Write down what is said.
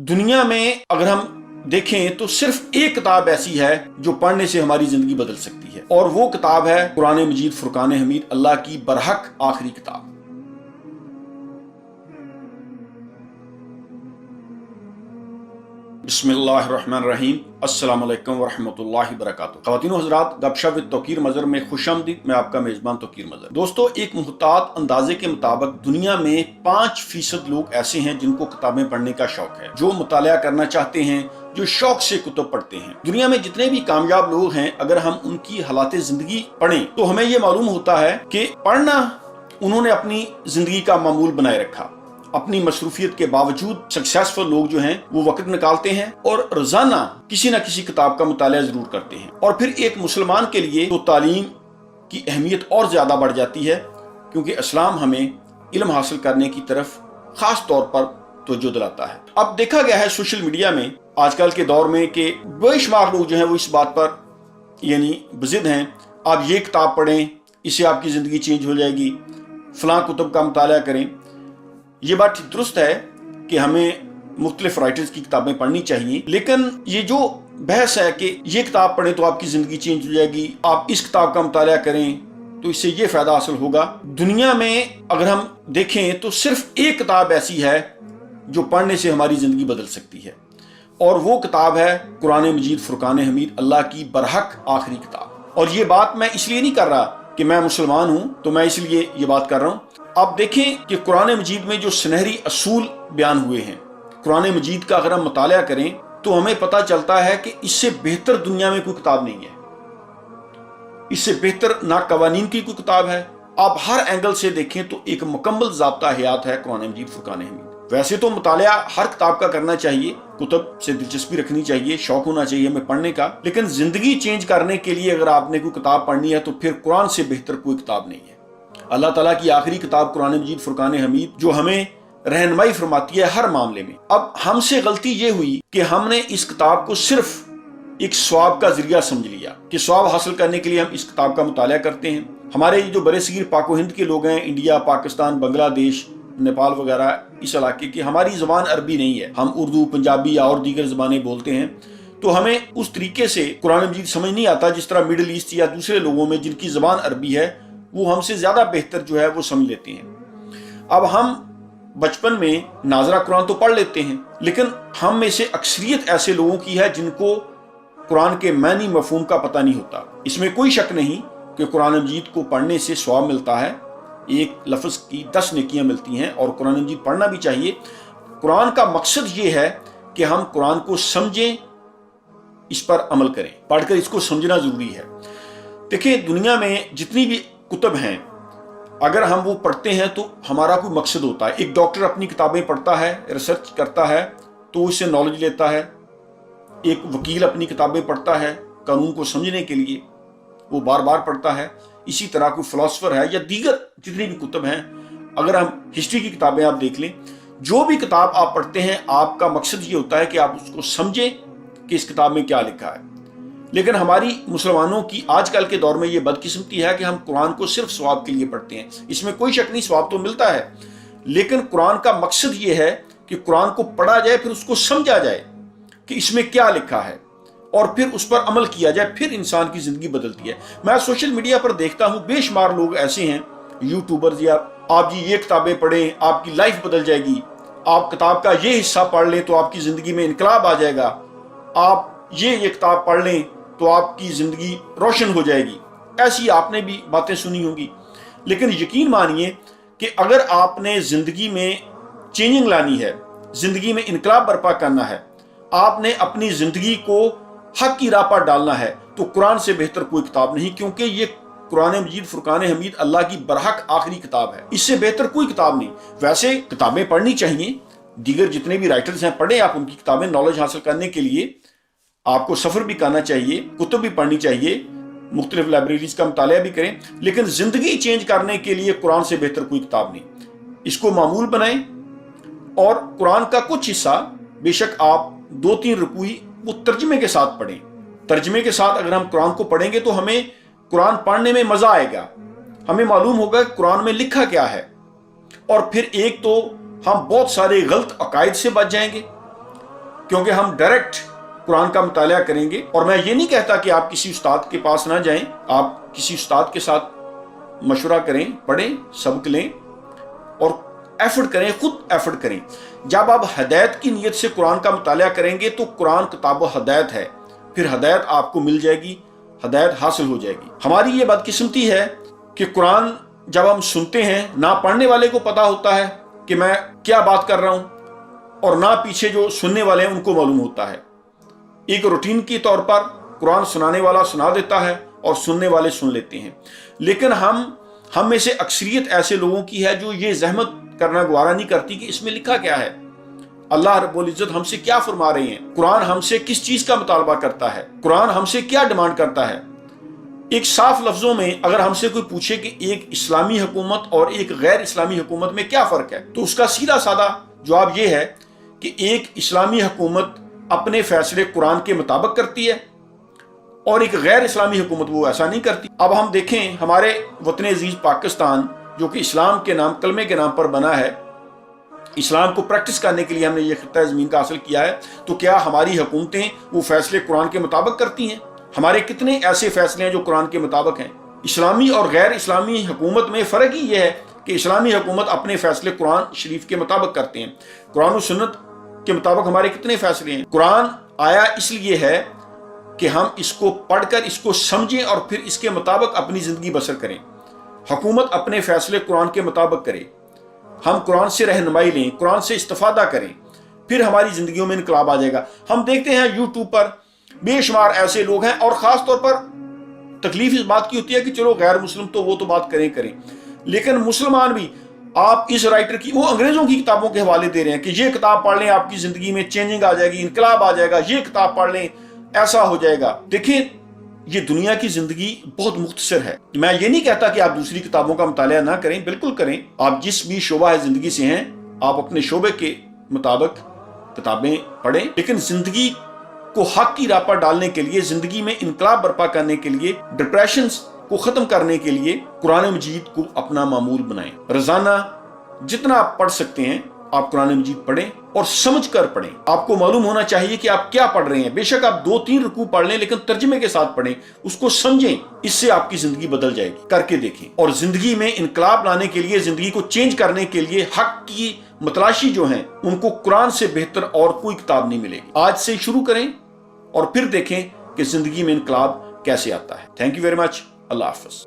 दुनिया में अगर हम देखें तो सिर्फ एक किताब ऐसी है जो पढ़ने से हमारी जिंदगी बदल सकती है, और वो किताब है कुरान मजीद फुरकान हमीद, अल्लाह की बरहक आखिरी किताब। बिस्मिल्लाहिर्रहमानिर्रहीम, अस्सलाम वालेकुम वरहमतुल्लाहि वबरकातुहू। ख़वातीन व हज़रात, गपशप विद तौकीर मज़र में खुशामदीद। मैं आपका मेज़बान तौकीर मज़र। दोस्तों, एक मुहतात अंदाजे के मुताबिक दुनिया में 5% लोग ऐसे हैं जिनको किताबें पढ़ने का शौक है, जो मुतालिया करना चाहते हैं, जो शौक से कुतुब पढ़ते हैं। दुनिया में जितने भी कामयाब लोग हैं, अगर हम उनकी हालात जिंदगी पढ़ें तो हमें ये मालूम होता है कि पढ़ना उन्होंने अपनी जिंदगी का मामूल बनाए रखा। अपनी मसरूफियत के बावजूद सक्सेसफुल लोग जो हैं वो वक्त निकालते हैं और रोजाना किसी न किसी किताब का मुतालिया जरूर करते हैं। और फिर एक मुसलमान के लिए तो तालीम की अहमियत और ज्यादा बढ़ जाती है, क्योंकि इस्लाम हमें इल्म हासिल करने की तरफ खास तौर पर तवज्जो दिलाता है। अब देखा गया है सोशल मीडिया में आजकल के दौर में कि बेशुमार लोग जो हैं वो इस बात पर यानी बज़िद हैं, आप ये किताब पढ़ें, इससे आपकी जिंदगी चेंज हो जाएगी, फलां कुतुब का मुतालिया करें। ये बात दुरुस्त है कि हमें मुख्तलिफ राइटर्स की किताबें पढ़नी चाहिए, लेकिन ये जो बहस है कि ये किताब पढ़ें तो आपकी जिंदगी चेंज हो जाएगी, आप इस किताब का मुतालिया करें तो इससे ये फायदा हासिल होगा। दुनिया में अगर हम देखें तो सिर्फ एक किताब ऐसी है जो पढ़ने से हमारी जिंदगी बदल सकती है, और वो किताब है कुरान मजीद फुरकान हमीद, अल्लाह की बरहक आखिरी किताब। और ये बात मैं इसलिए नहीं कर रहा कि मैं मुसलमान हूं तो मैं इसलिए ये बात कर रहा हूं। आप देखें कि कुरान मजीद में जो सुनहरी असूल बयान हुए हैं, कुरान मजीद का अगर हम मुतालिया करें तो हमें पता चलता है कि इससे बेहतर दुनिया में कोई किताब नहीं है, इससे बेहतर ना कवानीन की कोई किताब है। आप हर एंगल से देखें तो एक मुकम्मल ज़ाब्ता हयात है कुरान मजीद फुरकान हमीद। वैसे तो मुतालिया हर किताब का करना चाहिए, कुतुब से दिलचस्पी रखनी चाहिए, शौक होना चाहिए हमें पढ़ने का, लेकिन जिंदगी चेंज करने के लिए अगर आपने कोई किताब पढ़नी है तो फिर कुरान से बेहतर कोई किताब नहीं है। अल्लाह ताला की आखिरी किताब कुरान मजीद फुरकान हमीद जो हमें रहनुमाई फरमाती है हर मामले में। अब हमसे गलती ये हुई कि हमने इस किताब को सिर्फ एक सवाब का जरिया समझ लिया कि सवाब हासिल करने के लिए हम इस किताब का मुतालिया करते हैं। हमारे जो बड़े सगीर पाको हिंद के लोग हैं, इंडिया, पाकिस्तान, बांग्लादेश, नेपाल वगैरह, इस इलाके की हमारी ज़बान अरबी नहीं है, हम उर्दू, पंजाबी या और दीगर ज़बानें बोलते हैं, तो हमें उस तरीके से कुरान मजीद समझ नहीं आता जिस तरह मिडिल ईस्ट या दूसरे लोगों में जिनकी ज़बान अरबी है वो हमसे ज्यादा बेहतर जो है वो समझ लेते हैं। अब हम बचपन में नाजरा कुरान तो पढ़ लेते हैं, लेकिन हम में से अक्सरियत ऐसे लोगों की है जिनको कुरान के मानी मफहूम का पता नहीं होता। इसमें कोई शक नहीं कि कुरान मजीद को पढ़ने से सवाब मिलता है, एक लफ्ज की 10 नेकियां मिलती हैं, और कुरान मजीद पढ़ना भी चाहिए। कुरान का मकसद ये है कि हम कुरान को समझें, इस पर अमल करें, पढ़कर इसको समझना जरूरी है। देखिए, दुनिया में जितनी भी कुतुब हैं, अगर हम वो पढ़ते हैं तो हमारा कोई मकसद होता है। एक डॉक्टर अपनी किताबें पढ़ता है, रिसर्च करता है तो उससे नॉलेज लेता है। एक वकील अपनी किताबें पढ़ता है कानून को समझने के लिए, वो बार बार पढ़ता है। इसी तरह कोई फिलोसफर है या दीगर जितनी भी कुतुब हैं, अगर हम हिस्ट्री की किताबें आप देख लें, जो भी किताब आप पढ़ते हैं आपका मकसद ये होता है कि आप उसको समझें कि इस किताब में क्या लिखा है। लेकिन हमारी मुसलमानों की आजकल के दौर में ये बदकिस्मती है कि हम कुरान को सिर्फ सवाब के लिए पढ़ते हैं। इसमें कोई शक नहीं, सवाब तो मिलता है, लेकिन कुरान का मकसद ये है कि कुरान को पढ़ा जाए, फिर उसको समझा जाए कि इसमें क्या लिखा है, और फिर उस पर अमल किया जाए, फिर इंसान की जिंदगी बदलती है। मैं सोशल मीडिया पर देखता हूँ बेशुमार लोग ऐसे हैं, यूट्यूबर्स, या आप जी ये किताबें पढ़ें आपकी लाइफ बदल जाएगी, आप किताब का ये हिस्सा पढ़ लें तो आपकी जिंदगी में इनकलाब आ जाएगा, आप ये किताब पढ़ लें तो आपकी जिंदगी रोशन हो जाएगी। ऐसी आपने भी बातें सुनी होंगी, लेकिन यकीन मानिए कि अगर आपने जिंदगी में चेंजिंग लानी है, जिंदगी में इनकलाब बर्पा करना है, आपने अपनी जिंदगी को हक की राह पर डालना है, तो कुरान से बेहतर कोई किताब नहीं, क्योंकि ये कुरान मजीद फुरकान हमीद अल्लाह की बरहक आखिरी किताब है। इससे बेहतर कोई किताब नहीं। वैसे किताबें पढ़नी चाहिए, दीगर जितने भी राइटर्स हैं पढ़े आप उनकी किताबें, नॉलेज हासिल करने के लिए आपको सफ़र भी करना चाहिए, कुतुब भी पढ़नी चाहिए, मुख्तलिफ लाइब्रेरीज का मुतालिया भी करें, लेकिन ज़िंदगी चेंज करने के लिए कुरान से बेहतर कोई किताब नहीं। इसको मामूल बनाएं, और कुरान का कुछ हिस्सा बेशक आप 2-3 रुकूई वो तर्जमे के साथ पढ़ें। तर्जमे के साथ अगर हम कुरान को पढ़ेंगे तो हमें कुरान पढ़ने में मज़ा आएगा, हमें मालूम होगा कि कुरान में लिखा क्या है, और फिर एक तो हम बहुत सारे गलत अकायद से बच जाएंगे, کیونکہ ہم ڈائریکٹ قرآن کا مطالعہ کریں گے. اور میں یہ نہیں کہتا کہ آپ کسی استاد کے پاس نہ جائیں، آپ کسی استاد کے ساتھ مشورہ کریں، پڑھیں، سبق لیں اور ایفرٹ کریں، خود ایفرٹ کریں. جب آپ ہدایت کی نیت سے قرآن کا مطالعہ کریں گے تو قرآن کتاب و ہدایت ہے، پھر ہدایت آپ کو مل جائے گی، ہدایت حاصل ہو جائے گی. ہماری یہ بدقسمتی ہے کہ قرآن جب ہم سنتے ہیں، نہ پڑھنے والے کو پتا ہوتا ہے کہ میں کیا بات کر رہا ہوں، اور نہ پیچھے جو سننے والے ہیں ان کو معلوم ہوتا ہے. ایک روٹین کے طور پر قرآن سنانے والا سنا دیتا ہے اور سننے والے سن لیتے ہیں. لیکن ہم میں سے اکثریت ایسے لوگوں کی ہے جو یہ زحمت کرنا گوارا نہیں کرتی کہ اس میں لکھا کیا ہے، اللہ رب العزت ہم سے کیا فرما رہے ہیں، قرآن ہم سے کس چیز کا مطالبہ کرتا ہے، قرآن ہم سے کیا ڈیمانڈ کرتا ہے. ایک صاف لفظوں میں اگر ہم سے کوئی پوچھے کہ ایک اسلامی حکومت اور ایک غیر اسلامی حکومت میں کیا فرق ہے، تو اس کا سیدھا سادہ جواب یہ ہے کہ ایک اسلامی حکومت اپنے فیصلے قرآن کے مطابق کرتی ہے اور ایک غیر اسلامی حکومت وہ ایسا نہیں کرتی. اب ہم دیکھیں ہمارے وطن عزیز پاکستان جو کہ اسلام کے نام، کلمے کے نام پر بنا ہے، اسلام کو پریکٹس کرنے کے لیے ہم نے یہ خطہ زمین کا حاصل کیا ہے، تو کیا ہماری حکومتیں وہ فیصلے قرآن کے مطابق کرتی ہیں؟ ہمارے کتنے ایسے فیصلے ہیں جو قرآن کے مطابق ہیں؟ اسلامی اور غیر اسلامی حکومت میں فرق ہی یہ ہے کہ اسلامی حکومت اپنے فیصلے قرآن شریف کے مطابق کرتے ہیں. قرآن و سنت کے مطابق ہمارے کتنے فیصلے ہیں؟ قرآن آیا اس لیے ہے کہ ہم اس کو پڑھ کر اس کو سمجھیں اور پھر اس کے مطابق اپنی زندگی بسر کریں. حکومت اپنے فیصلے قرآن کے مطابق کرے، ہم قرآن سے رہنمائی لیں، قرآن سے استفادہ کریں، پھر ہماری زندگیوں میں انقلاب آ جائے گا. ہم دیکھتے ہیں یوٹیوب پر بے شمار ایسے لوگ ہیں، اور خاص طور پر تکلیف اس بات کی ہوتی ہے کہ چلو غیر مسلم تو وہ تو بات کریں، لیکن مسلمان بھی آپ اس رائٹر کی، وہ انگریزوں کی کتابوں کے حوالے دے رہے ہیں کہ یہ کتاب پڑھ لیں آپ کی زندگی میں چینجنگ آ جائے گی، انقلاب آ جائے گا، یہ کتاب پڑھ لیں ایسا ہو جائے گا. دیکھیں یہ دنیا کی زندگی بہت مختصر ہے. میں یہ نہیں کہتا کہ آپ دوسری کتابوں کا مطالعہ نہ کریں، بالکل کریں. آپ جس بھی شعبہ ہے زندگی سے ہیں، آپ اپنے شعبے کے مطابق کتابیں پڑھیں، لیکن زندگی کو حق کی راہ پر ڈالنے کے لیے، زندگی میں انقلاب برپا کرنے کے لیے، ڈپریشنز کو ختم کرنے کے لیے قرآن مجید کو اپنا معمول بنائیں. روزانہ جتنا آپ پڑھ سکتے ہیں آپ قرآن مجید پڑھیں اور سمجھ کر پڑھیں. آپ کو معلوم ہونا چاہیے کہ آپ کیا پڑھ رہے ہیں. بے شک آپ 2-3 رکوع پڑھ لیں لیکن ترجمے کے ساتھ پڑھیں، اس کو سمجھیں. اس سے آپ کی زندگی بدل جائے گی. کر کے دیکھیں. اور زندگی میں انقلاب لانے کے لیے، زندگی کو چینج کرنے کے لیے حق کی متلاشی جو ہیں ان کو قرآن سے بہتر اور کوئی کتاب نہیں ملے گی. آج سے شروع کریں اور پھر دیکھیں کہ زندگی میں انقلاب کیسے آتا ہے. Thank you very much. اللہ حافظ.